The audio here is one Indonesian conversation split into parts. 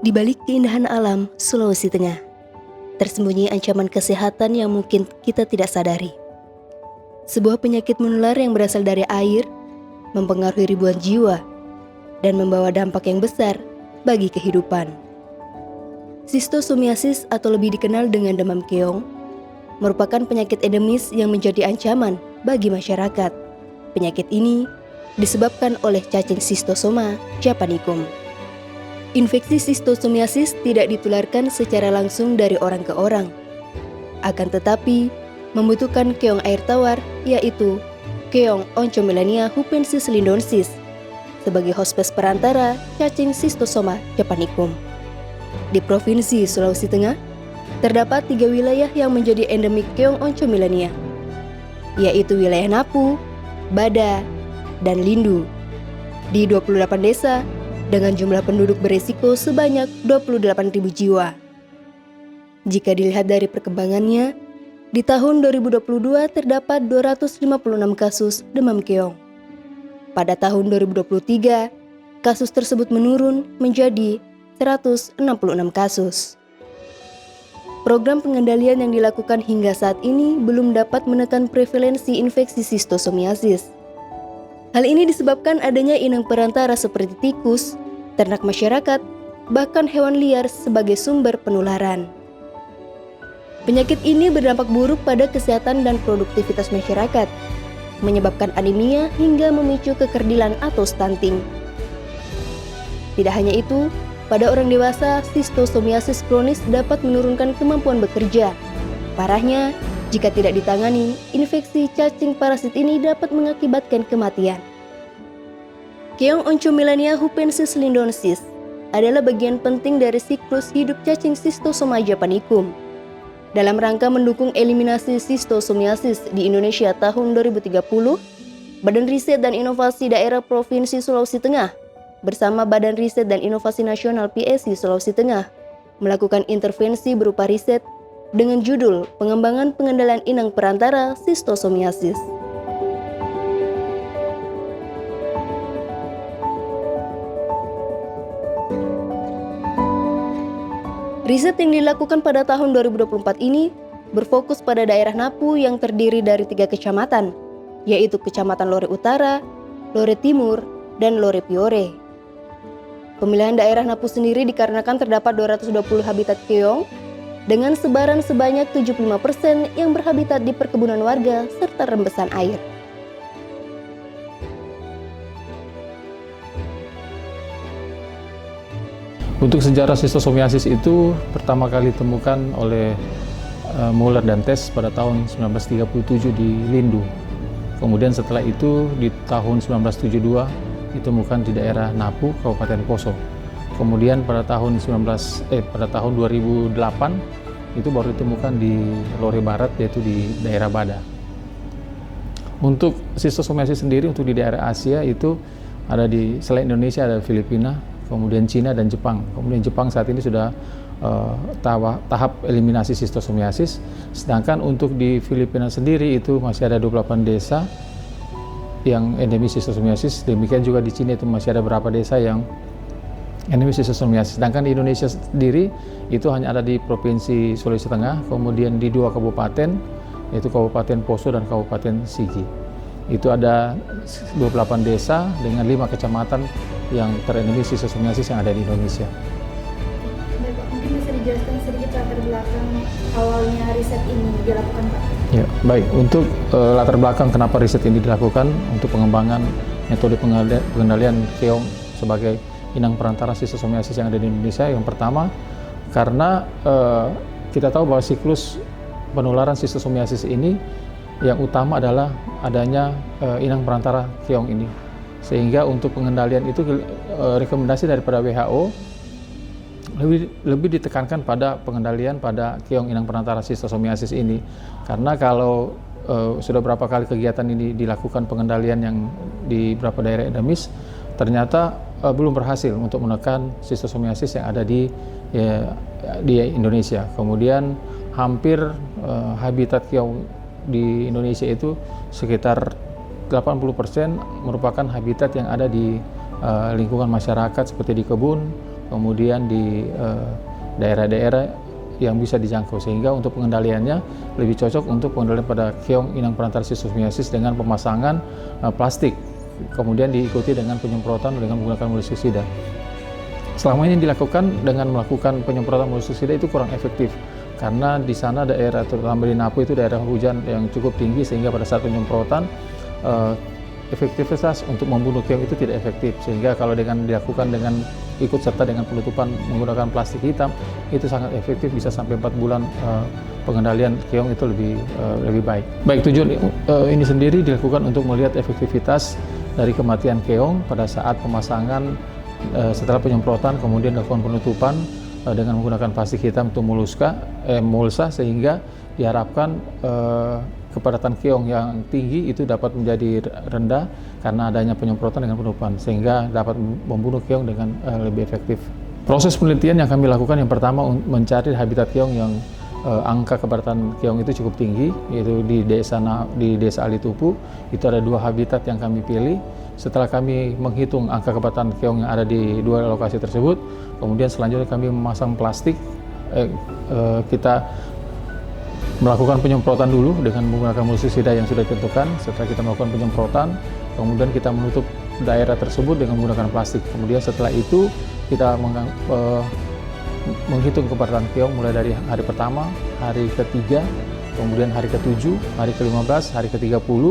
Di balik keindahan alam Sulawesi Tengah, tersembunyi ancaman kesehatan yang mungkin kita tidak sadari. Sebuah penyakit menular yang berasal dari air, mempengaruhi ribuan jiwa, dan membawa dampak yang besar bagi kehidupan. Schistosomiasis atau lebih dikenal dengan demam keong, merupakan penyakit endemis yang menjadi ancaman bagi masyarakat. Penyakit ini disebabkan oleh cacing Schistosoma japanicum. Infeksi schistosomiasis tidak ditularkan secara langsung dari orang ke orang. Akan tetapi, membutuhkan keong air tawar, yaitu keong Onchomelania hupensis lindonsis, sebagai hospes perantara cacing Schistosoma japanicum. Di Provinsi Sulawesi Tengah, terdapat 3 wilayah yang menjadi endemik keong Onchomelania, yaitu wilayah Napu, Bada, dan Lindu, di 28 desa, dengan jumlah penduduk beresiko sebanyak 28.000 jiwa. Jika dilihat dari perkembangannya, di tahun 2022 terdapat 256 kasus demam keong. Pada tahun 2023, kasus tersebut menurun menjadi 166 kasus. Program pengendalian yang dilakukan hingga saat ini belum dapat menekan prevalensi infeksi schistosomiasis. Hal ini disebabkan adanya inang perantara seperti tikus, ternak masyarakat, bahkan hewan liar sebagai sumber penularan. Penyakit ini berdampak buruk pada kesehatan dan produktivitas masyarakat, menyebabkan anemia hingga memicu kekerdilan atau stunting. Tidak hanya itu, pada orang dewasa, schistosomiasis kronis dapat menurunkan kemampuan bekerja. Parahnya, jika tidak ditangani, infeksi cacing parasit ini dapat mengakibatkan kematian. Keong Onchomelania hupensis lindonsis adalah bagian penting dari siklus hidup cacing Schistosoma japanicum. Dalam rangka mendukung eliminasi schistosomiasis di Indonesia tahun 2030, Badan Riset dan Inovasi Daerah Provinsi Sulawesi Tengah bersama Badan Riset dan Inovasi Nasional PSI Sulawesi Tengah melakukan intervensi berupa riset dengan judul Pengembangan Pengendalian Inang Perantara Schistosomiasis. Riset yang dilakukan pada tahun 2024 ini berfokus pada daerah Napu yang terdiri dari 3 kecamatan, yaitu Kecamatan Lore Utara, Lore Timur, dan Lore Piore. Pemilihan daerah Napu sendiri dikarenakan terdapat 220 habitat keong dengan sebaran sebanyak 75% yang berhabitat di perkebunan warga serta rembesan air. Untuk sejarah schistosomiasis itu pertama kali ditemukan oleh Muller dan Tess pada tahun 1937 di Lindu. Kemudian setelah itu di tahun 1972 ditemukan di daerah Napu, Kabupaten Poso. Kemudian pada tahun 2008 itu baru ditemukan di Lore Barat, yaitu di daerah Bada. Untuk schistosomiasis sendiri untuk di daerah Asia itu ada di selain Indonesia ada Filipina, kemudian Cina dan Jepang. Kemudian Jepang saat ini sudah tahap eliminasi schistosomiasis. Sedangkan untuk di Filipina sendiri itu masih ada 28 desa yang endemis schistosomiasis. Demikian juga di Cina itu masih ada beberapa desa yang endemis schistosomiasis. Sedangkan di Indonesia sendiri itu hanya ada di Provinsi Sulawesi Tengah, kemudian di 2 kabupaten, yaitu Kabupaten Poso dan Kabupaten Sigi. Itu ada 28 desa dengan 5 kecamatan yang terendemis schistosomiasis yang ada di Indonesia. Baik, Pak, mungkin bisa dijelaskan sedikit latar belakang awalnya riset ini dilakukan, Pak? Ya, baik. Untuk latar belakang kenapa riset ini dilakukan untuk pengembangan metode pengendalian keong sebagai inang perantara schistosomiasis yang ada di Indonesia. Yang pertama, karena kita tahu bahwa siklus penularan schistosomiasis ini yang utama adalah adanya inang perantara keong ini. Sehingga untuk pengendalian itu rekomendasi daripada WHO lebih ditekankan pada pengendalian pada keong inang perantara schistosomiasis ini. Karena kalau sudah berapa kali kegiatan ini dilakukan pengendalian yang di beberapa daerah endemis, ternyata belum berhasil untuk menekan schistosomiasis yang ada di Indonesia. Kemudian hampir habitat keong di Indonesia itu sekitar 80% merupakan habitat yang ada di lingkungan masyarakat seperti di kebun, kemudian di daerah-daerah yang bisa dijangkau, sehingga untuk pengendaliannya lebih cocok untuk pengendalian pada keong inang perantara sistosomiasis dengan pemasangan plastik, kemudian diikuti dengan penyemprotan dengan menggunakan molluscicida. Selama ini dilakukan dengan melakukan penyemprotan molluscicida itu kurang efektif, karena di sana daerah, terutama di Napu itu daerah hujan yang cukup tinggi, sehingga pada saat penyemprotan efektivitas untuk membunuh keong itu tidak efektif, sehingga kalau dilakukan dengan ikut serta dengan penutupan menggunakan plastik hitam itu sangat efektif, bisa sampai 4 bulan pengendalian keong itu lebih baik. Baik, tujuan ini sendiri dilakukan untuk melihat efektivitas dari kematian keong pada saat pemasangan setelah penyemprotan, kemudian dilakukan penutupan dengan menggunakan plastik hitam untuk mulsa, sehingga diharapkan kepadatan keong yang tinggi itu dapat menjadi rendah karena adanya penyemprotan dengan penutupan, sehingga dapat membunuh keong dengan lebih efektif. Proses penelitian yang kami lakukan yang pertama mencari habitat keong yang angka kepadatan keong itu cukup tinggi, yaitu di desa Alitupu. Itu ada 2 habitat yang kami pilih. Setelah kami menghitung angka kepadatan keong yang ada di 2 lokasi tersebut, kemudian selanjutnya kami memasang plastik. Kita melakukan penyemprotan dulu dengan menggunakan molluscicida yang sudah ditentukan. Setelah kita melakukan penyemprotan, kemudian kita menutup daerah tersebut dengan menggunakan plastik. Kemudian setelah itu kita menghitung kepadatan keong mulai dari hari pertama, hari ketiga, kemudian hari ke-7, hari ke-15, hari ke-30,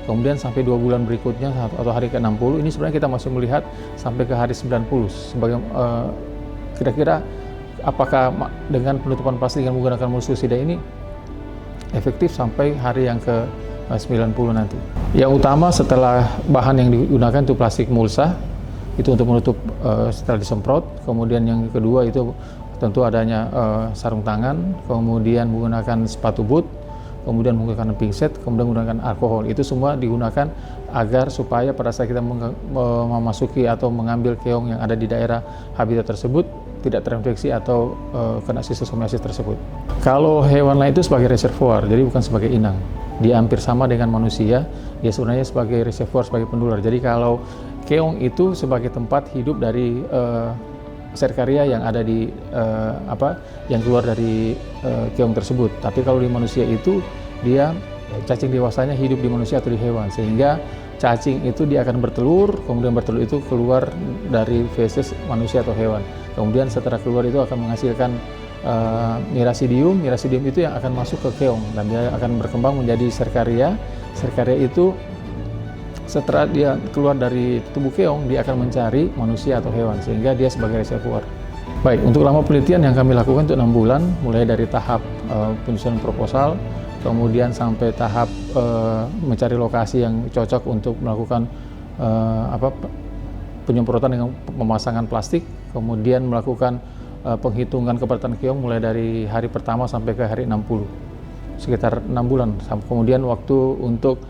kemudian sampai 2 bulan berikutnya atau hari ke-60. Ini sebenarnya kita masih melihat sampai ke hari 90. Sebagai kira-kira apakah dengan penutupan plastik yang menggunakan molluscicida ini efektif sampai hari yang ke-90 nanti. Yang utama setelah bahan yang digunakan itu plastik mulsa, itu untuk menutup setelah disemprot. Kemudian yang kedua itu tentu adanya sarung tangan, kemudian menggunakan sepatu boot, kemudian menggunakan pinset, kemudian menggunakan alkohol. Itu semua digunakan agar supaya pada saat kita memasuki atau mengambil keong yang ada di daerah habitat tersebut tidak terinfeksi atau kena sistosomiasis tersebut. Kalau hewan lain itu sebagai reservoir, jadi bukan sebagai inang. Dia hampir sama dengan manusia, dia sebenarnya sebagai reservoir, sebagai pendular. Jadi kalau keong itu sebagai tempat hidup dari serkaria yang ada di yang keluar dari keong tersebut. Tapi kalau di manusia itu dia cacing dewasanya hidup di manusia atau di hewan, sehingga cacing itu dia akan bertelur, kemudian bertelur itu keluar dari feses manusia atau hewan. Kemudian setelah keluar itu akan menghasilkan mirasidium. Mirasidium itu yang akan masuk ke keong dan dia akan berkembang menjadi serkaria. Serkaria itu setelah dia keluar dari tubuh keong, dia akan mencari manusia atau hewan, sehingga dia sebagai reservoir. Baik, untuk lama penelitian yang kami lakukan untuk 6 bulan, mulai dari tahap penyusunan proposal, kemudian sampai tahap mencari lokasi yang cocok untuk melakukan penyemprotan dengan pemasangan plastik, kemudian melakukan penghitungan kepadatan keong mulai dari hari pertama sampai ke hari 60, sekitar 6 bulan. Kemudian waktu untuk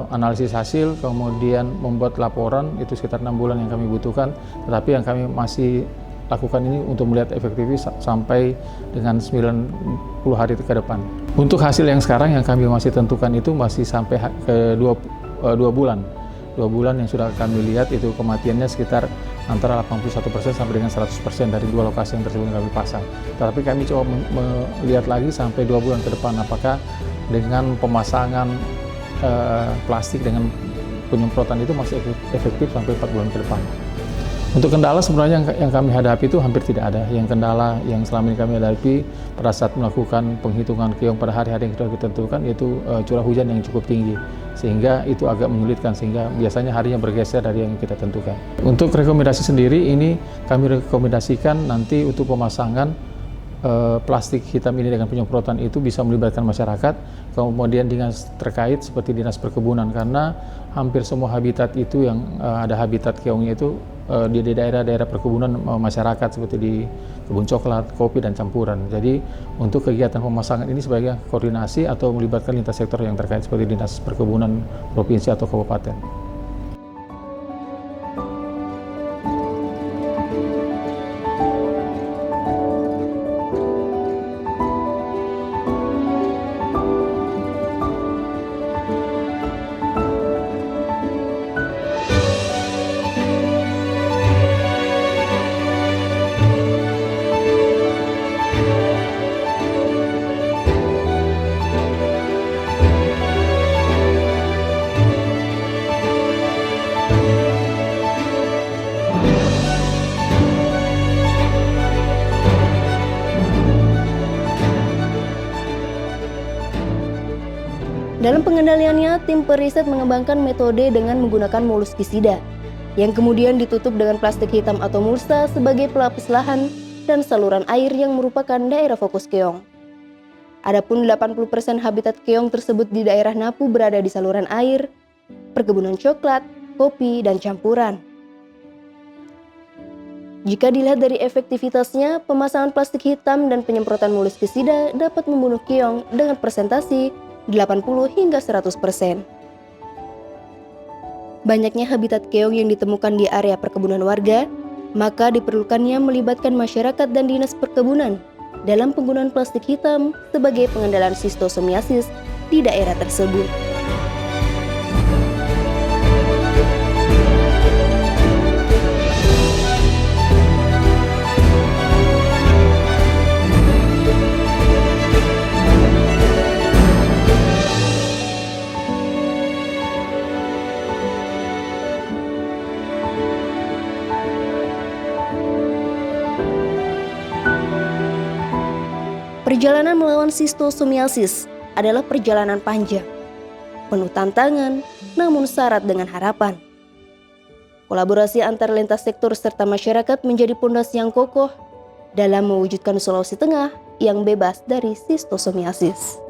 analisis hasil, kemudian membuat laporan, itu sekitar 6 bulan yang kami butuhkan. Tetapi yang kami masih lakukan ini untuk melihat efektivitas sampai dengan 90 hari ke depan. Untuk hasil yang sekarang yang kami masih tentukan itu masih sampai ke 2 bulan. 2 bulan yang sudah kami lihat itu kematiannya sekitar antara 81% sampai dengan 100% dari 2 lokasi yang tersebut yang kami pasang. Tetapi kami coba melihat lagi sampai 2 bulan ke depan, apakah dengan pemasangan plastik dengan penyemprotan itu masih efektif sampai 4 bulan ke depan. Untuk kendala sebenarnya yang kami hadapi itu hampir tidak ada. Yang kendala yang selama ini kami hadapi pada saat melakukan penghitungan keong pada hari-hari yang sudah ditentukan, yaitu curah hujan yang cukup tinggi, sehingga itu agak menyulitkan, sehingga biasanya harinya bergeser dari yang kita tentukan. Untuk rekomendasi sendiri, ini kami rekomendasikan nanti untuk pemasangan plastik hitam ini dengan penyemprotan itu bisa melibatkan masyarakat, kemudian dinas terkait seperti dinas perkebunan, karena hampir semua habitat itu yang ada habitat keongnya itu di daerah-daerah perkebunan masyarakat, seperti di kebun coklat, kopi, dan campuran. Jadi untuk kegiatan pemasangan ini sebagai koordinasi atau melibatkan lintas sektor yang terkait seperti dinas perkebunan provinsi atau kabupaten. Dalam pengendaliannya, tim periset mengembangkan metode dengan menggunakan moluskisida, yang kemudian ditutup dengan plastik hitam atau mulsa sebagai pelapis lahan dan saluran air yang merupakan daerah fokus keong. Adapun 80% habitat keong tersebut di daerah Napu berada di saluran air, perkebunan coklat, kopi, dan campuran. Jika dilihat dari efektivitasnya, pemasangan plastik hitam dan penyemprotan moluskisida dapat membunuh keong dengan persentase 80 hingga 100%. Banyaknya habitat keong yang ditemukan di area perkebunan warga, maka diperlukannya melibatkan masyarakat dan dinas perkebunan dalam penggunaan plastik hitam sebagai pengendalian sistosomiasis di daerah tersebut. Perjalanan melawan sistosomiasis adalah perjalanan panjang, penuh tantangan, namun syarat dengan harapan. Kolaborasi antar lintas sektor serta masyarakat menjadi pondasi yang kokoh dalam mewujudkan Sulawesi Tengah yang bebas dari sistosomiasis.